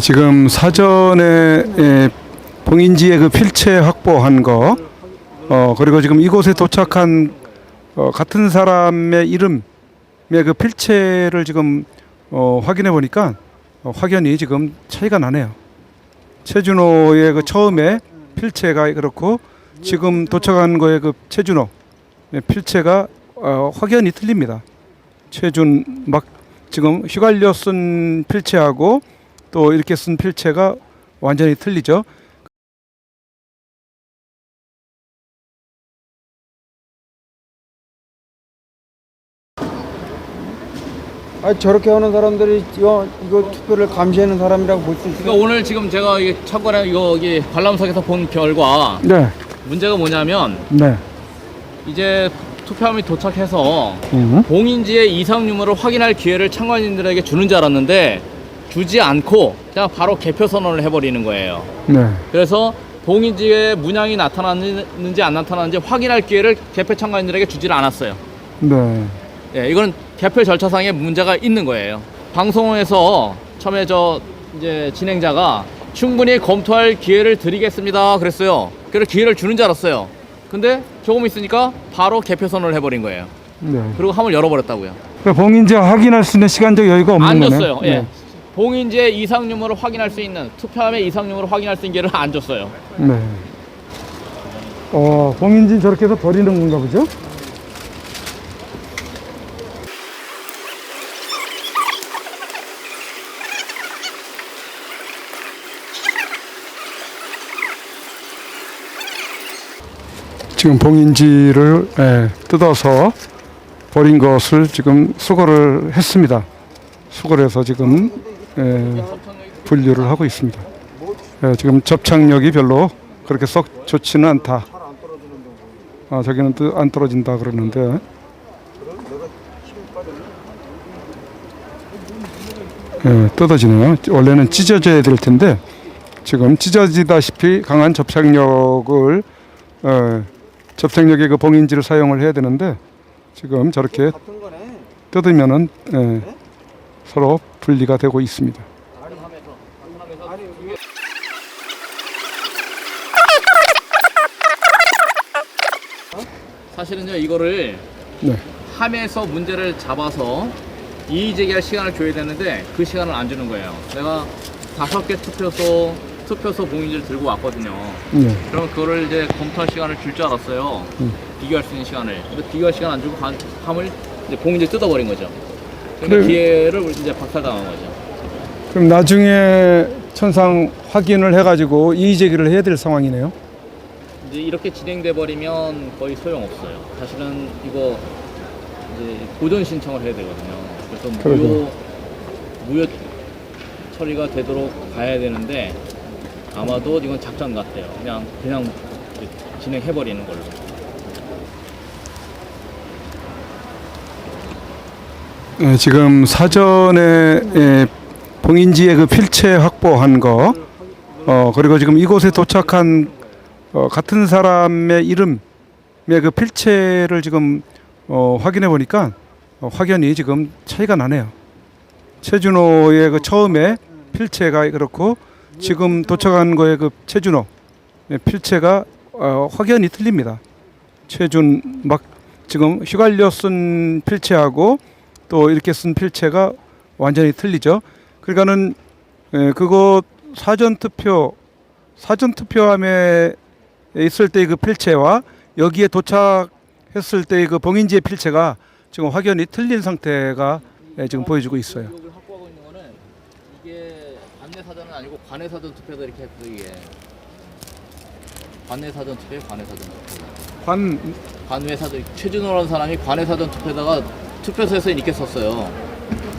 지금 사전에 봉인지의 그 필체 확보한 거, 그리고 지금 이곳에 도착한 같은 사람의 이름의 그 필체를 지금 확인해 보니까 확연히 지금 차이가 나네요. 최준호의 그 처음에 필체가 그렇고 지금 도착한 거의 그 최준호 필체가 확연히 틀립니다. 최준 막 지금 휘갈려 쓴 필체하고 또 이렇게 쓴 필체가 완전히 틀리죠. 저렇게 하는 사람들이 이거 투표를 감시하는 사람이라고 볼 수 있어요. 그러니까 오늘 지금 제가 이게 참고로 여기 관람석에서 본 결과 네. 문제가 뭐냐면 네. 이제 투표함이 도착해서 봉인지의 이상 유무를 확인할 기회를 참관인들에게 주는 줄 알았는데 주지 않고 그냥 바로 개표 선언을 해버리는 거예요. 네. 그래서 봉인지에 문양이 나타났는지 안 나타났는지 확인할 기회를 개표 참관인들에게 주지를 않았어요. 네. 예, 이건 개표 절차상에 문제가 있는 거예요. 방송에서 처음에 이제 진행자가 충분히 검토할 기회를 드리겠습니다 그랬어요. 그래서 기회를 주는 줄 알았어요. 근데 조금 있으니까 바로 개표 선언을 해버린 거예요. 네. 그리고 함을 열어버렸다고요. 그러니까 봉인지 확인할 수 있는 시간적 여유가 없는 안 거네. 줬어요. 예. 네. 봉인지의 이상 유무를 확인할 수 있는 투표함의 이상 유무를 확인할 수 있는 기회를 안 줬어요. 네. 봉인지 저렇게 해서 버리는 건가 보죠? 지금 봉인지를 뜯어서 버린 것을 지금 수거를 했습니다. 수거를 해서 지금 분류를 하고 있습니다. 지금 접착력이 별로 그렇게 썩 좋지는 않다. 저기는 또 안 떨어진다 그러는데 뜯어지네요. 원래는 찢어져야 될 텐데 지금 찢어지다시피 강한 접착력을 접착력의 그 봉인지를 사용을 해야 되는데 지금 저렇게 뜯으면은 서로 분리가 되고 있습니다. 사실은요 이거를 네. 함에서 문제를 잡아서 이의 제기할 시간을 줘야 되는데 그 시간을 안 주는 거예요. 내가 5개 투표소 봉인지를 들고 왔거든요. 네. 그러면 그거를 이제 검토할 시간을 줄 줄 알았어요. 비교할 수 있는 시간을. 근데 비교할 시간 안 주고 함을 이제 봉인지를 뜯어버린 거죠. 그러니까 기회를 이제 박살당한 거죠. 그럼 나중에 천상 확인을 해가지고 이의 제기를 해야 될 상황이네요. 이제 이렇게 진행돼 버리면 거의 소용없어요. 사실은 이거 이제 보존 신청을 해야 되거든요. 그래서 무효 처리가 되도록 가야 되는데 아마도 이건 작전 같아요. 그냥 진행해 버리는 걸로. 지금 사전에 봉인지의 그 필체 확보한 거, 그리고 지금 이곳에 도착한 같은 사람의 이름의 그 필체를 지금 확인해 보니까 확연히 지금 차이가 나네요. 최준호의 그 처음에 필체가 그렇고 지금 도착한 거의 그 최준호 필체가 확연히 틀립니다. 최준 막 지금 휘갈려 쓴 필체하고 또 이렇게 쓴 필체가 완전히 틀리죠. 그러니까는 그거 사전 투표함에 있을 때의 그 필체와 여기에 도착했을 때의 그 봉인지의 필체가 지금 확연히 틀린 상태가 지금 보여주고 있어요. 여기 확보하고 있는 거는 이게 관내 사전은 아니고 관내 사전 투표다 이렇게 해서 이게 관내 사전 투표, 관내 사전 투표. 관외 사전 최준호라는 사람이 관내 사전 투표에다가 투표소에서 이렇게 썼어요.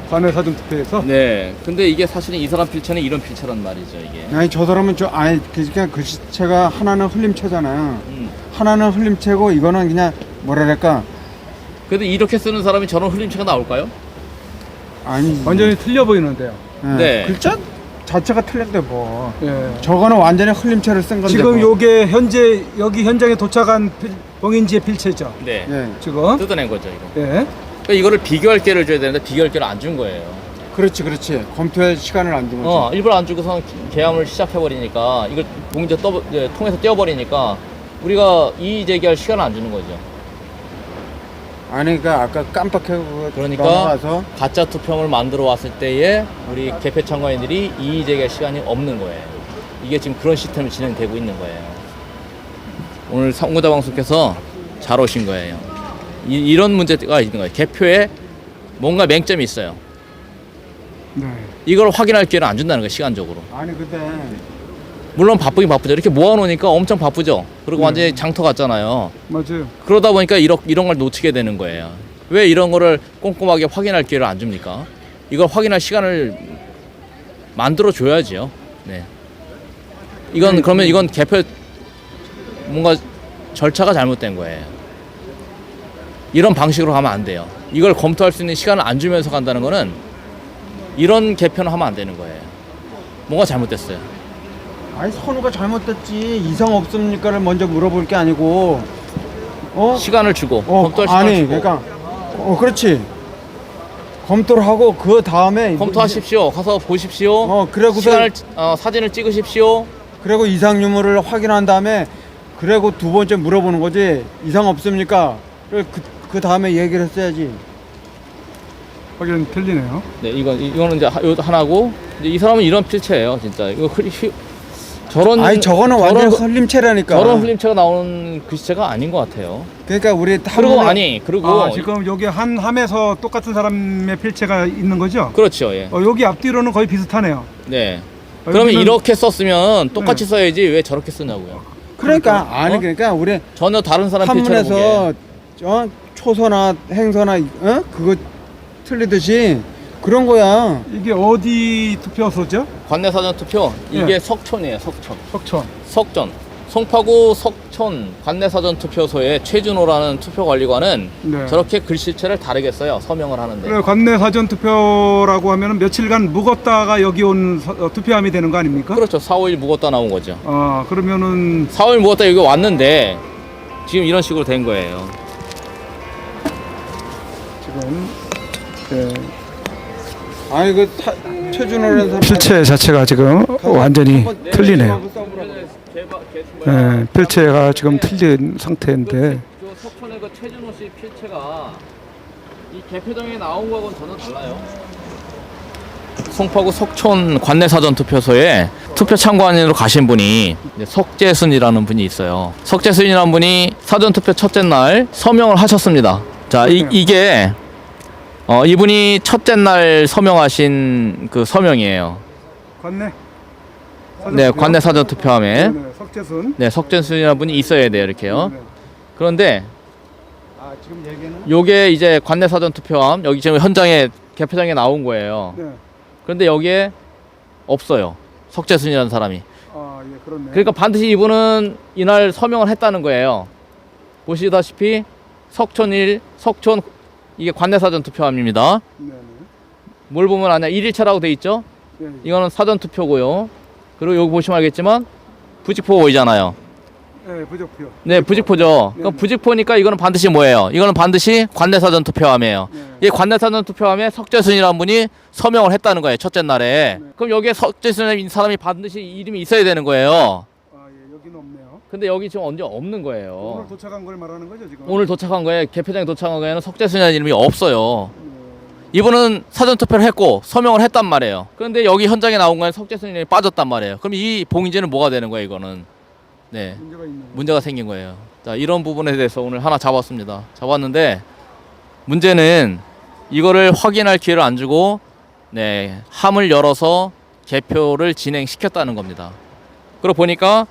관외 사전 투표에서? 네. 근데 이게 사실은 이 사람 필체는 이런 필체란 말이죠, 이게. 아니 저 사람은 그러니까 글씨체가 하나는 흘림체잖아요. 하나는 흘림체고 이거는 그냥 뭐랄까. 그래도 이렇게 쓰는 사람이 저런 흘림체가 나올까요? 아니 완전히 틀려 보이는데요. 네. 글자 자체가 틀린데 뭐. 예. 저거는 완전히 흘림체를 쓴 건데. 지금 뭐. 요게 현재 여기 현장에 도착한 봉인지의 필체죠. 네. 예. 지금. 뜯어낸 거죠, 이거. 예. 그러니까 이거를 비교할 기회를 줘야 되는데 비교할 기회를 안 준 거예요. 그렇지, 그렇지. 검토할 시간을 안 준 거지. 일부러 안 주고서 계약을 시작해버리니까 이걸 봉인제 통해서 떼어버리니까 우리가 이의 제기할 시간을 안 주는 거죠. 아니, 그러니까 아까 깜빡하고 그러니까 넘어가서 가짜 투표를 만들어 왔을 때에 우리 개표 참가인들이 이의 제기할 시간이 없는 거예요. 이게 지금 그런 시스템이 진행되고 있는 거예요. 오늘 선거자 방송께서 잘 오신 거예요. 이런 문제가 있는 거예요. 개표에 뭔가 맹점이 있어요. 네. 이걸 확인할 기회를 안 준다는 거예요, 시간적으로. 아니 근데 물론 바쁘긴 바쁘죠. 이렇게 모아놓으니까 엄청 바쁘죠. 그리고 완전히 장터 같잖아요. 맞아요. 그러다 그러다 보니까 이런 걸 놓치게 되는 거예요. 왜 이런 거를 꼼꼼하게 확인할 기회를 안 줍니까? 이걸 확인할 시간을 만들어 줘야지요. 네. 그러면 이건 개표 뭔가 절차가 잘못된 거예요. 이런 방식으로 가면 안 돼요. 이걸 검토할 수 있는 시간을 안 주면서 간다는 거는 이런 개표는 하면 안 되는 거예요. 뭔가 잘못됐어요. 아니 선우가 잘못됐지. 이상 없습니까를 먼저 물어볼 게 아니고 시간을 주고 검토할 시간을 아니 주고 그러니까 그렇지. 검토를 하고 그 다음에 검토하십시오. 가서 보십시오. 그래고서 시간을 사진을 찍으십시오. 그리고 이상 유무를 확인한 다음에 그리고 두 번째 물어보는 거지. 이상 없습니까? 그 다음에 얘기를 했어야지. 확연 틀리네요. 네, 이거는 이제 하나고 이제 이 사람은 이런 필체예요, 진짜. 이거 저런 아니 저거는 완전 흘림체라니까. 저런 흘림체가 나오는 글씨체가 아닌 것 같아요. 그러니까 우리 그리고 지금 여기 한 함에서 똑같은 사람의 필체가 있는 거죠? 그렇죠, 예. 여기 앞뒤로는 거의 비슷하네요. 네. 그러면 이렇게 썼으면 똑같이 써야지 왜 저렇게 쓰냐고요. 그러니까 아니 그러니까 우리 전혀 다른 사람 필체로 보게. 한문에서 초서나 행서나 그거 틀리듯이 그런 거야. 이게 어디 투표소죠? 관내 사전 투표 이게 예. 석촌이에요, 석촌. 석천. 송파구 석촌 관내 사전 투표소의 최준호라는 투표관리관은 네. 저렇게 글씨체를 다르게 써요. 서명을 하는데. 그래, 관내 사전 투표라고 하면은 며칠간 묵었다가 여기 온 투표함이 되는 거 아닙니까? 그렇죠. 4, 5일 묵었다 나온 거죠. 그러면은 4, 5일 묵었다 여기 왔는데 지금 이런 식으로 된 거예요. 지금 네. 아니 그 최준호라는 사람 필체 자체가 지금 완전히 틀리네요. 네, 필체가 지금 틀린 상태인데 석촌의 그 최준호 씨 필체가 이 개표장에 나온 거하고는 전혀 달라요. 송파구 석촌 관내 사전 투표소에 투표 참관인으로 가신 분이 석재순이라는 분이 있어요. 석재순이라는 분이 사전 투표 첫째 날 서명을 하셨습니다. 자, 이게 이분이 첫째 날 서명하신 그 서명이에요. 관내 네, 관내 사전 투표함에 석재순. 네, 석재순이라는 분이 있어야 돼요, 이렇게요. 네. 그런데 지금 얘기는 요게 이제 관내 사전 투표함 여기 지금 현장에 개표장에 나온 거예요. 네. 그런데 여기에 없어요. 석재순이라는 사람이. 예, 그렇네. 그러니까 반드시 이분은 이날 서명을 했다는 거예요. 보시다시피 석촌 이게 관내 사전 투표함입니다. 네, 뭘 보면 아냐 1일차라고 돼 있죠? 네. 이거는 사전 투표고요. 그리고 여기 보시면 알겠지만 부직포 보이잖아요. 네, 부적표. 네, 부직포죠. 네, 그럼 네. 부직포니까 이거는 반드시 뭐예요? 이거는 반드시 관내 사전 투표함이에요. 네. 이 관내 사전 투표함에 석재순이라는 분이 서명을 했다는 거예요. 첫째 날에. 네. 그럼 여기에 석재순이라는 사람이 반드시 이름이 있어야 되는 거예요. 예, 여기는 없네요. 근데 여기 지금 언제 없는 오늘 거예요. 도착한 걸 말하는 거죠, 지금? 오늘 도착한 거에 개표장에 도착한 거에는 석재순이라는 이름이 없어요. 이분은 사전 투표를 했고 서명을 했단 말이에요. 그런데 여기 현장에 나온 거에 석재순 이름이 빠졌단 말이에요. 그럼 이 봉인제는 뭐가 되는 거예요, 이거는? 네. 문제가 있는 문제가 생긴 거예요. 자, 이런 부분에 대해서 오늘 하나 잡았습니다. 잡았는데 문제는 이거를 확인할 기회를 안 주고 네, 함을 열어서 개표를 진행시켰다는 겁니다. 그러고 보니까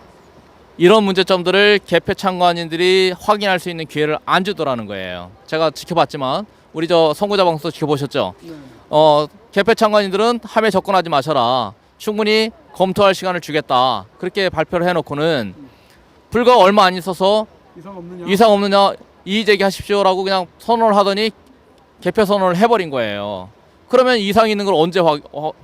이런 문제점들을 개표 참관인들이 확인할 수 있는 기회를 안 주더라는 거예요. 제가 지켜봤지만 우리 저 선거자 방송도 지켜보셨죠? 네. 개표 참관인들은 함에 접근하지 마셔라. 충분히 검토할 시간을 주겠다. 그렇게 발표를 해놓고는 불과 얼마 안 있어서 이상 없느냐 이의 제기하십시오라고 그냥 선언을 하더니 개표 선언을 해버린 거예요. 그러면 이상 있는 걸 언제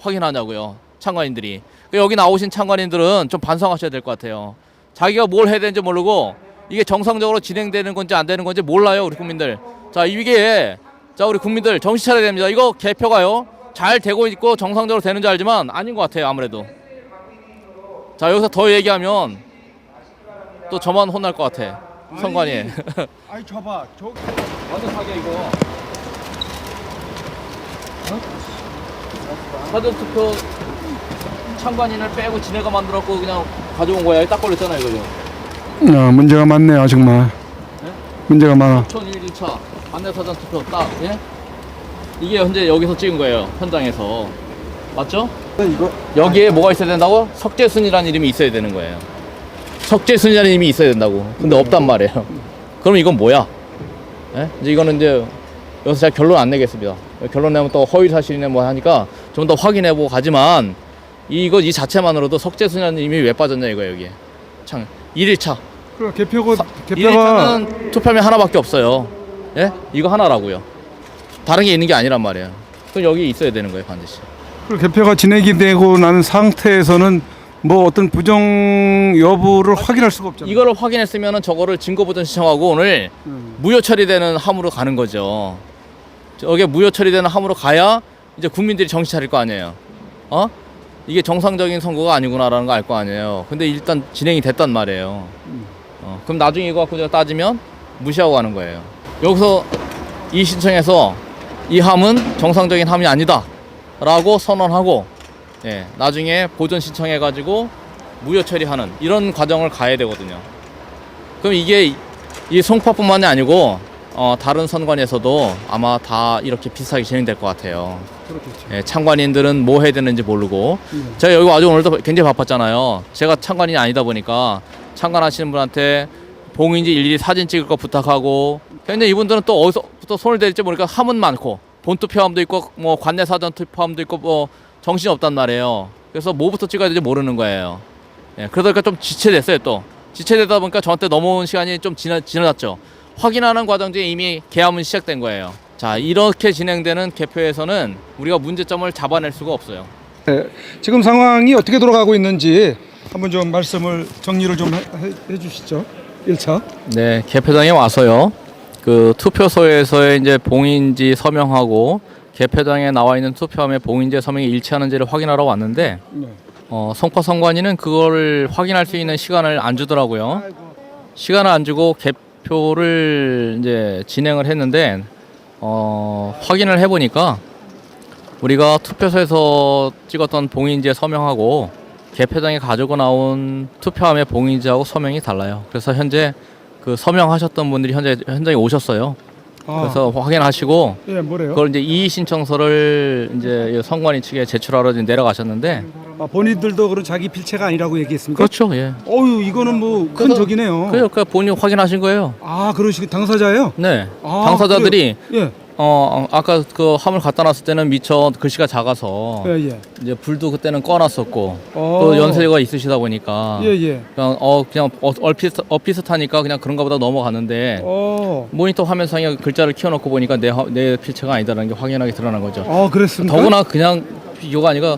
확인하냐고요, 참관인들이. 여기 나오신 참관인들은 좀 반성하셔야 될 것 같아요. 자기가 뭘 해야 되는지 모르고 이게 정상적으로 진행되는 건지 안 되는 건지 몰라요, 우리 국민들. 자, 이게 자 우리 국민들 정신 차려야 됩니다. 이거 개표가요 잘 되고 있고 정상적으로 되는 줄 알지만 아닌 것 같아요. 아무래도. 자, 여기서 더 얘기하면 또 저만 혼날 것 같아. 선관위. 아이 줘봐. 완전 사기야 이거. 사전투표 참관인을 빼고 지네가 만들었고 그냥 가져온 거야. 딱 걸렸잖아 이거 지금. 문제가 많네요 정말. 네? 문제가 많아. 2001차 관내 사전투표 딱. 예? 이게 현재 여기서 찍은 거예요. 현장에서. 맞죠? 이거 여기에 뭐가 있어야 된다고? 석재순이라는 이름이 있어야 되는 거예요. 석재순이라는 이름이 있어야 된다고. 근데 없단 말이에요. 그럼 이건 뭐야? 예? 이제 이거는 이제 여기서 제가 결론 안 내겠습니다. 결론 내면 또 허위 사실이네 뭐 하니까 좀 더 확인해보고 가지만 이거 이 자체만으로도 석재순이라는 이름이 왜 빠졌냐 이거예요 여기에. 참 1일차. 그 개표가 1일차는 투표함이 하나밖에 없어요. 예? 이거 하나라고요. 다른 게 있는 게 아니란 말이에요. 그럼 여기 있어야 되는 거예요 반드시. 그 개표가 진행이 되고 난 상태에서는 뭐 어떤 부정 여부를 확인할 수가 없잖아요. 이거를 확인했으면은 저거를 증거보전 신청하고 오늘 무효 처리되는 함으로 가는 거죠. 저게 무효 처리되는 함으로 가야 이제 국민들이 정신 차릴 거 아니에요. 어? 이게 정상적인 선거가 아니구나라는 거 알 거 아니에요. 근데 일단 진행이 됐단 말이에요. 그럼 나중에 이거 갖고 따지면 무시하고 가는 거예요. 여기서 이 신청에서 이 함은 정상적인 함이 아니다 라고 선언하고 예, 나중에 보존 신청해가지고 무효 처리하는 이런 과정을 가야 되거든요. 그럼 이게 이 송파뿐만이 아니고 다른 선관위에서도 아마 다 이렇게 비슷하게 진행될 것 같아요. 그렇겠죠. 예, 참관인들은 뭐 해야 되는지 모르고 제가 여기 와서 오늘도 굉장히 바빴잖아요. 제가 참관인이 아니다 보니까 참관하시는 분한테 봉인지 일일이 사진 찍을 거 부탁하고 근데 이분들은 또 어디서부터 손을 대릴지 모르니까 함은 많고 본투표함도 있고 뭐 관내 사전 투표함도 있고 뭐 정신이 없단 말이에요. 그래서 뭐부터 찍어야 될지 모르는 거예요. 예, 그러다 보니까 좀 지체됐어요 또. 지체되다 보니까 저한테 넘어온 시간이 좀 지나갔죠. 확인하는 과정 중에 이미 개함은 시작된 거예요. 자, 이렇게 진행되는 개표에서는 우리가 문제점을 잡아낼 수가 없어요. 네, 지금 상황이 어떻게 돌아가고 있는지 한번 좀 말씀을 정리를 좀 해주시죠. 1차. 네, 개표장에 와서요. 그 투표소에서의 이제 봉인지 서명하고 개표장에 나와 있는 투표함의 봉인지 서명이 일치하는지를 확인하러 왔는데 네. 송파 선관위는 그걸 확인할 수 있는 시간을 안 주더라고요. 시간을 안 주고 개표를 이제 진행을 했는데 확인을 해보니까 우리가 투표소에서 찍었던 봉인지에 서명하고 개표장에 가지고 나온 투표함의 봉인지하고 서명이 달라요. 그래서 현재 그 서명하셨던 분들이 현장에 오셨어요. 그래서 확인하시고 예, 뭐래요? 그걸 이제 이의 신청서를 이제 선관위 측에 제출하러 이제 내려가셨는데 본인들도 그런 자기 필체가 아니라고 얘기했습니까? 그렇죠, 예. 어유 이거는 뭐 큰 그래서- 적이네요. 그러니까 본인 확인하신 거예요. 아, 그러시고 당사자예요? 네. 아, 당사자들이 그래요? 아까 그 함을 갖다 놨을 때는 미처 글씨가 작아서 예, 예, 예. 이제 불도 그때는 꺼놨었고 어. 또 연세가 있으시다 보니까 예, 예. 그냥 얼핏하니까 그냥 그런가 보다 넘어갔는데 모니터 화면상에 글자를 키워놓고 보니까 내 필체가 아니다라는 게 확연하게 드러난 거죠. 그랬습니까? 더구나 그냥 비교가 아니라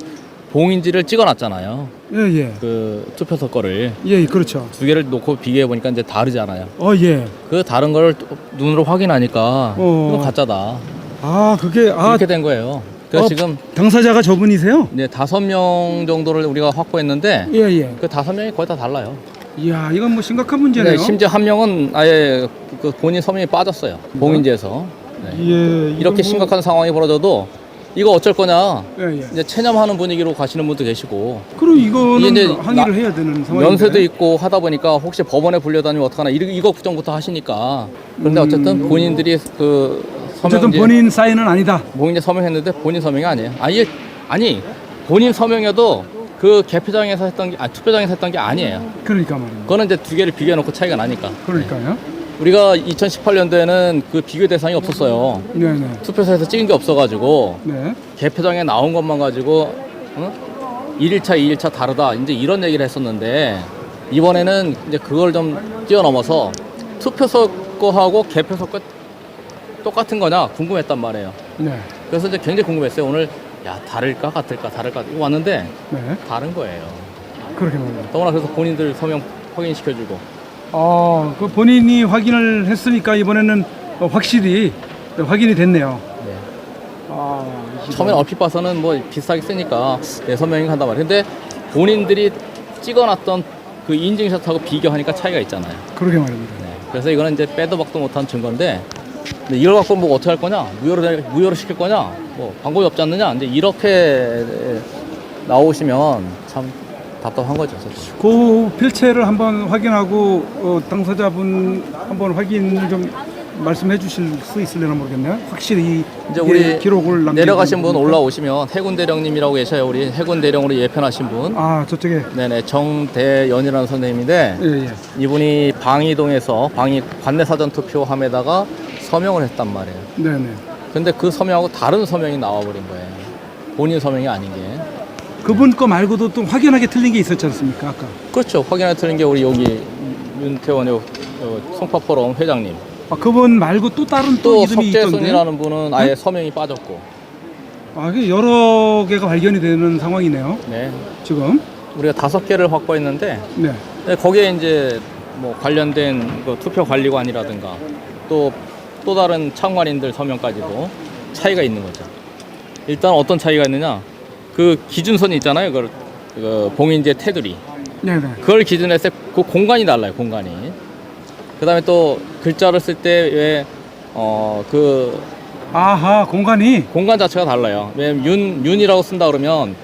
봉인지를 찍어놨잖아요. 예, 예. 그 투표소 거를 예, 그렇죠. 두 개를 놓고 비교해 보니까 이제 다르잖아요. 예. 그 다른 걸 눈으로 확인하니까 이건 가짜다. 그게 이렇게 된 거예요. 그래서 지금 당사자가 저분이세요? 이제 5명 정도를 우리가 확보했는데 예, 예. 그 5명이 거의 다 달라요. 이야, 이건 뭐 심각한 문제네요. 네, 심지어 한 명은 아예 그 본인 서명이 빠졌어요. 봉인지에서. 네. 예, 이렇게 뭐- 심각한 상황이 벌어져도 이거 어쩔 거냐. 예, 예. 이제 체념하는 분위기로 가시는 분도 계시고 그럼 이거는 이게 이제 항의를 해야 되는 상황인데. 연세도 있고 하다 보니까 혹시 법원에 불려다니면 어떡하나 이거 걱정부터 하시니까 그런데 어쨌든 본인들이 그 어쨌든 서명지 본인 사인은 아니다. 봉인지 서명했는데 본인 서명이 아니에요. 아니 본인 서명여도 그 개표장에서 했던 게 투표장에서 했던 게 아니에요. 그러니까 말이에요. 그거는 이제 두 개를 비교해 놓고 차이가 나니까. 그러니까요. 우리가 2018년도에는 그 비교 대상이 없었어요. 네, 네. 투표소에서 찍은 게 없어가지고 네. 개표장에 나온 것만 가지고 1일차, 2일차 다르다 이제 이런 얘기를 했었는데 이번에는 이제 그걸 좀 뛰어넘어서 투표소 거하고 개표소 거 똑같은 거냐 궁금했단 말이에요. 네. 그래서 이제 굉장히 궁금했어요. 오늘 야 다를까 같을까 이거 왔는데 네. 다른 거예요. 그렇게 말이에요. 더구나 그래서 본인들 서명 확인시켜주고 그 본인이 확인을 했으니까 이번에는 확실히 확인이 됐네요. 네. 처음에 얼핏 봐서는 뭐 비슷하게 쓰니까 서명이 한단 말이에요. 근데 본인들이 찍어놨던 그 인증샷하고 비교하니까 차이가 있잖아요. 그러게 말입니다. 네. 그래서 이거는 이제 빼도 박도 못한 증거인데, 근데 이걸 갖고 뭐 어떻게 할 거냐, 무효로 시킬 거냐, 뭐 방법이 없지 않느냐. 근데 이렇게 나오시면 참 답답한 거죠. 사실. 그 필체를 한번 확인하고 당사자분 한번 확인을 좀 말씀해 주실 수 있으려나 모르겠네요. 확실히 이제 우리 기록을 내려가신 분 올라오시면 해군 대령님이라고 계셔요. 우리 해군 대령으로 예편하신 분. 아, 저쪽에. 네네, 정대연이라는 선생님인데, 예, 예. 이분이 방위동에서 관내 사전 투표함에다가 서명을 했단 말이에요. 네, 네. 근데 그 서명하고 다른 서명이 나와버린 거예요. 본인 서명이 아닌 게. 그분 거 말고도 또 확연하게 틀린 게 있었지 않습니까? 아까. 그렇죠. 확인하게 틀린 게 우리 여기 윤태원 송파포럼 회장님. 아, 그분 말고 또 다른 또 또 이름이 있던데. 석재순이라는 분은 아예 서명이 빠졌고. 아, 그 여러 개가 발견이 되는 상황이네요. 네. 지금. 우리가 5개를 확보했는데, 네. 네, 거기에 이제 뭐 관련된 그 투표 관리관이라든가 또 다른 참관인들 서명까지도 차이가 있는 거죠. 일단 어떤 차이가 있느냐? 그 기준선이 있잖아요. 그 봉인제 테두리. 네, 네. 그걸 기준으로 했을 때 그 공간이 달라요. 공간이. 그다음에 또 글자를 쓸 때 왜 그 아하, 공간이. 공간 자체가 달라요. 왜냐면 윤이라고 쓴다 그러면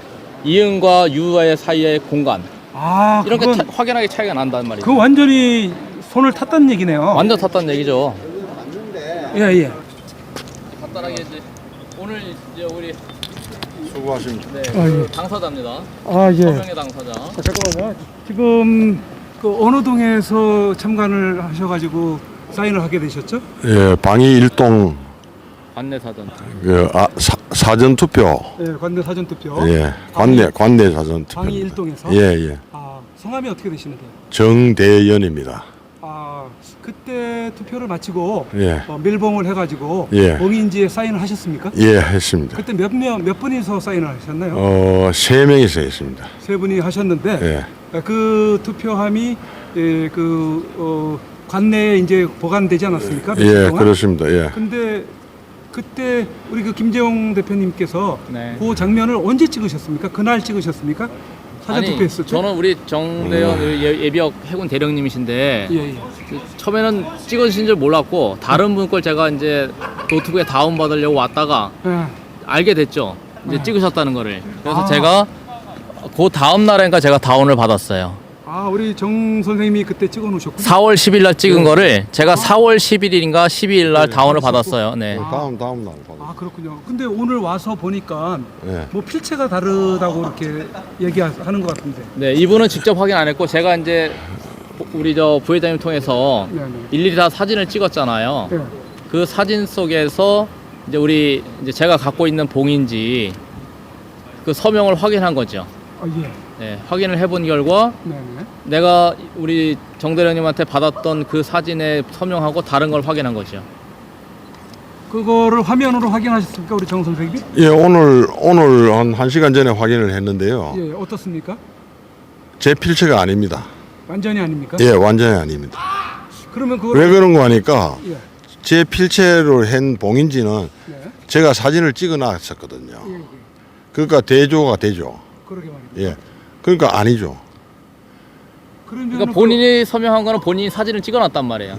이응과 유의 사이의 공간 아, 이런 게 그건 확연하게 차이가 난단 말이죠. 그 완전히 손을 탔다는 얘기네요. 완전 탔다는 얘기죠. 예, 예. 간단하게 이제 오늘 이제 우리 수고하십니다. 네, 아, 그 예. 당사자입니다. 아, 예. 서명의 당사자. 잠깐만요. 지금 그 어느 동에서 참관을 하셔가지고 사인을 하게 되셨죠? 예, 방위 일동 관내 사전. 사전 투표. 예, 관내 사전 투표. 예, 관내 사전 투표. 방위 일동에서. 예, 예. 아, 성함이 어떻게 되시는데요? 정대연입니다. 아, 그때 투표를 마치고 예. 밀봉을 해가지고 예. 봉인지에 사인을 하셨습니까? 예, 했습니다. 그때 몇 분이서 사인을 하셨나요? 3명이서 했습니다. 세 분이 하셨는데 예. 그 투표함이 관내에 이제 보관되지 않았습니까? 며칠 예, 동안? 그렇습니다. 예. 근데 그때 우리 그 김재용 대표님께서 네. 그 장면을 언제 찍으셨습니까? 그날 찍으셨습니까? 사전 아니, 투표했을 때? 저는 우리 정대현 예비역 해군 대령님이신데 예, 예. 처음에는 찍어주신 줄 몰랐고 다른 분 걸 제가 이제 노트북에 다운 받으려고 왔다가 예. 알게 됐죠. 이제 네. 찍으셨다는 거를. 그래서 아. 제가 그 다음 날인가 제가 다운을 받았어요. 아, 우리 정 선생님이 그때 찍어 놓으셨군요. 4월 10일 날 찍은 네. 거를 제가 4월 11일인가 12일 날 다운을 받았어요. 네. 다음 날. 아, 그렇군요. 근데 오늘 와서 보니까 예. 뭐 필체가 다르다고 이렇게 얘기하는 것 같은데. 네, 이분은 직접 확인 안 했고 제가 이제 우리 저 부회장님 통해서 네, 네. 일일이 다 사진을 찍었잖아요. 네. 그 사진 속에서 이제 우리 이제 제가 갖고 있는 봉인지 그 서명을 확인한 거죠. 아, 예. 네, 확인을 해본 결과 네, 네. 내가 우리 정대령님한테 받았던 그 사진에 서명하고 다른 걸 확인한 거죠. 그거를 화면으로 확인하셨습니까, 우리 정 선생님이? 예, 오늘 한 1시간 전에 확인을 했는데요. 예, 어떻습니까? 제 필체가 아닙니다. 완전히 아닙니까? 예, 완전히 아닙니다. 그러면 왜 그걸 그런 거 하니까 예. 제 필체로 한 봉인지는 네. 제가 사진을 찍어 놨었거든요. 예, 예. 그러니까 대조가 되죠. 그러게 말입니다. 예. 그러니까 아니죠. 그러니까 본인이 서명한 거는 본인이 사진을 찍어놨단 말이에요.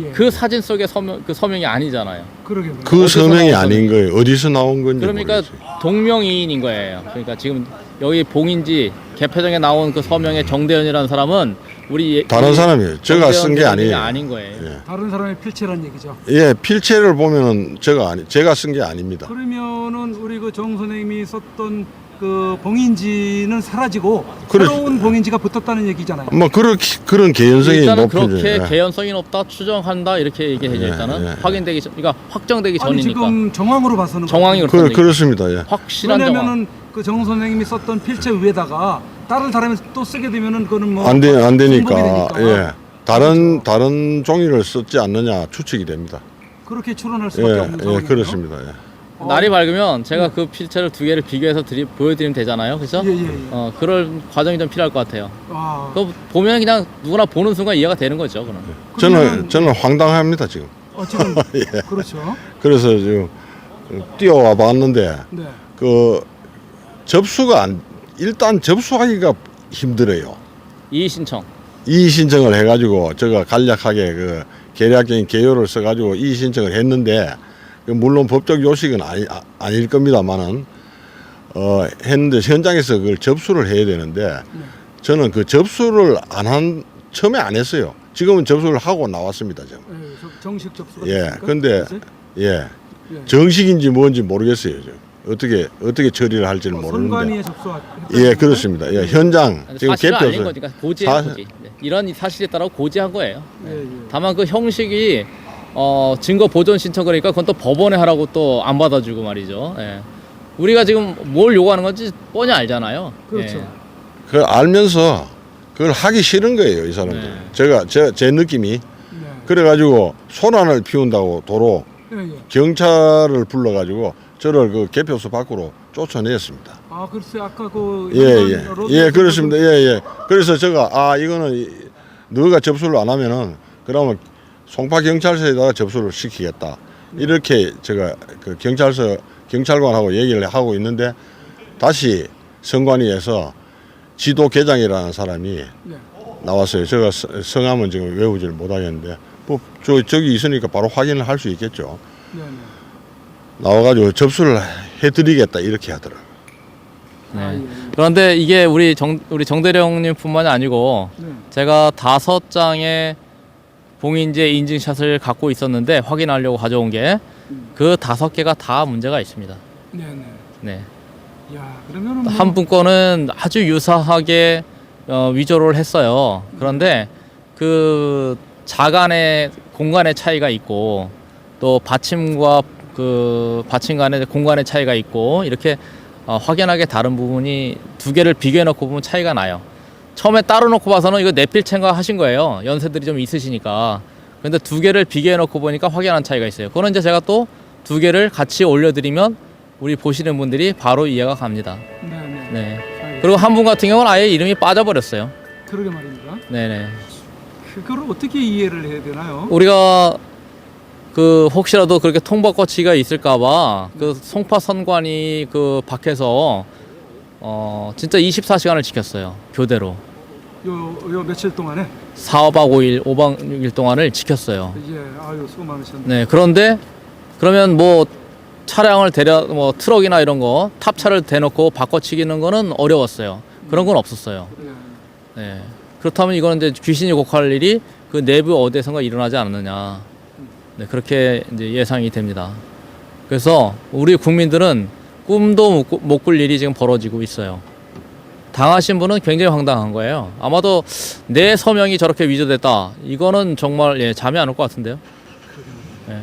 예. 그 사진 속에 그 서명이 아니잖아요. 그러게 말입니다. 그 어디서 서명이 나온 아닌 거예요. 어디서 나온 건지 그러니까 모르겠어요. 동명이인인 거예요. 그러니까 지금 여기 봉인지 개표정에 나온 그 서명의 정대현이라는 사람은 우리 다른 사람이에요. 제가 쓴 게 정대현 아니에요. 아닌 거예요. 예. 다른 사람의 필체란 얘기죠. 예, 필체를 보면은 제가 쓴 게 아닙니다. 그러면은 우리 그 정 선생님이 썼던 그 봉인지는 사라지고 그렇죠. 새로운 봉인지가 붙었다는 얘기잖아요. 뭐 그런 개연성이 일단은 높은 그렇게 예. 개연성이 높다 추정한다 이렇게 얘기해죠. 예, 일단은 예. 확인되기 전, 그러니까 확정되기 아니 전이니까 지금 정황으로 봐서는 정황이 그렇군요. 그렇다는 그렇습니다. 예. 확실한 정황. 왜냐면은 그 정 선생님이 썼던 필체 위에다가 다른 사람이 또 쓰게 되면은 그거는 뭐 안 승복이 되니까 되니까. 예. 다른 종이를 썼지 않느냐 추측이 됩니다. 그렇게 추론할 수밖에 예, 없는 예, 상황이네요. 그렇습니다. 예. 날이 밝으면 제가 그 필체를 두 개를 비교해서 보여드리면 되잖아요. 그렇죠? 예, 예, 예. 그럴 과정이 좀 필요할 것 같아요. 아, 그거 보면 그냥 누구나 보는 순간 이해가 되는 거죠. 그럼. 그러면은- 저는 황당합니다 지금. 지금 예. 그렇죠. 그래서 지금 뛰어와 봤는데 네. 그 일단 접수하기가 힘들어요. 이의 신청. 이의 신청을 해가지고 제가 간략하게 그 계략적인 개요를 써가지고 이의 신청을 했는데 그 물론 법적 요식은 아닐 겁니다만은 했는데 현장에서 그걸 접수를 해야 되는데 저는 그 접수를 처음에 안 했어요. 지금은 접수를 하고 나왔습니다. 지금. 정식 접수가 예, 됐습니까? 근데 이제? 예, 예. 정식인지 뭔지 모르겠어요. 지금. 어떻게 처리를 할지는 모르는데. 선관위에 접수한. 예, 그렇습니다. 예, 현장 지금 사실을 알린 개표소. 거니까 고지예요, 사- 고지. 네. 이런 사실에 따라 고지한 거예요. 네. 예, 예. 다만 그 형식이 증거 보존 신청 그러니까 그건 또 법원에 하라고 또 안 받아주고 말이죠. 예. 우리가 지금 뭘 요구하는 건지 뻔히 알잖아요. 그렇죠. 예. 그걸 알면서 그걸 하기 싫은 거예요, 이 사람들. 네. 제 느낌이. 네. 그래가지고 소란을 피운다고 도로 예, 예. 경찰을 불러가지고 저를 그 개표소 밖으로 쫓아냈습니다. 아, 글쎄 아까 그 예, 그렇습니다. 예. 그래서 제가 이거는 너가 접수를 안 하면은 그러면 송파 경찰서에다가 접수를 시키겠다. 이렇게 제가 그 경찰관하고 얘기를 하고 있는데 다시 선관위에서 지도 계장이라는 사람이 네. 나왔어요. 제가 성함은 지금 외우지를 못하겠는데 뭐 저기 있으니까 바로 확인을 할 수 있겠죠. 네, 네. 나와가지고 접수를 해드리겠다 이렇게 하더라고요. 네. 아, 예, 예. 그런데 이게 우리 정대령님뿐만이 아니고 네. 제가 5장의 봉인제 인증샷을 갖고 있었는데 확인하려고 가져온 게 그 5개가 다 문제가 있습니다. 네, 네. 네. 야, 그러면은 뭐 한 분 거는 아주 유사하게 위조를 했어요. 그런데 그 자간의 공간의 차이가 있고 또 받침과 그 받침 간의 공간의 차이가 있고 이렇게 확연하게 다른 부분이 2개를 비교해 놓고 보면 차이가 나요. 처음에 따로 놓고 봐서는 이거 내필체인가 하신 거예요. 연세들이 좀 있으시니까. 근데 2개를 비교해 놓고 보니까 확연한 차이가 있어요. 그거는 이제 제가 또 2개를 같이 올려드리면 우리 보시는 분들이 바로 이해가 갑니다. 네, 네. 네. 알겠습니다. 그리고 한 분 같은 경우는 아예 이름이 빠져버렸어요. 그러게 말입니다. 네네. 그걸 어떻게 이해를 해야 되나요? 우리가 그 혹시라도 그렇게 통바꿔치기가 있을까봐 그 송파 선관위 그 밖에서 진짜 24시간을 지켰어요. 교대로. 요 며칠 동안에 4박 5일, 5박 6일 동안을 지켰어요. 이제 아유 수고 많으셨네. 네. 그런데 그러면 뭐 차량을 뭐 트럭이나 이런 거 탑차를 대놓고 바꿔치기는 거는 어려웠어요. 그런 건 없었어요. 예. 네. 그렇다면 이거는 이제 귀신이 곡할 일이 그 내부 어디에선가 일어나지 않느냐. 네, 그렇게 이제 예상이 됩니다. 그래서 우리 국민들은 꿈도 못 꿀 일이 지금 벌어지고 있어요. 당하신 분은 굉장히 황당한 거예요. 아마도 내 서명이 저렇게 위조됐다. 이거는 정말 잠이 안 올 것 같은데요. 예.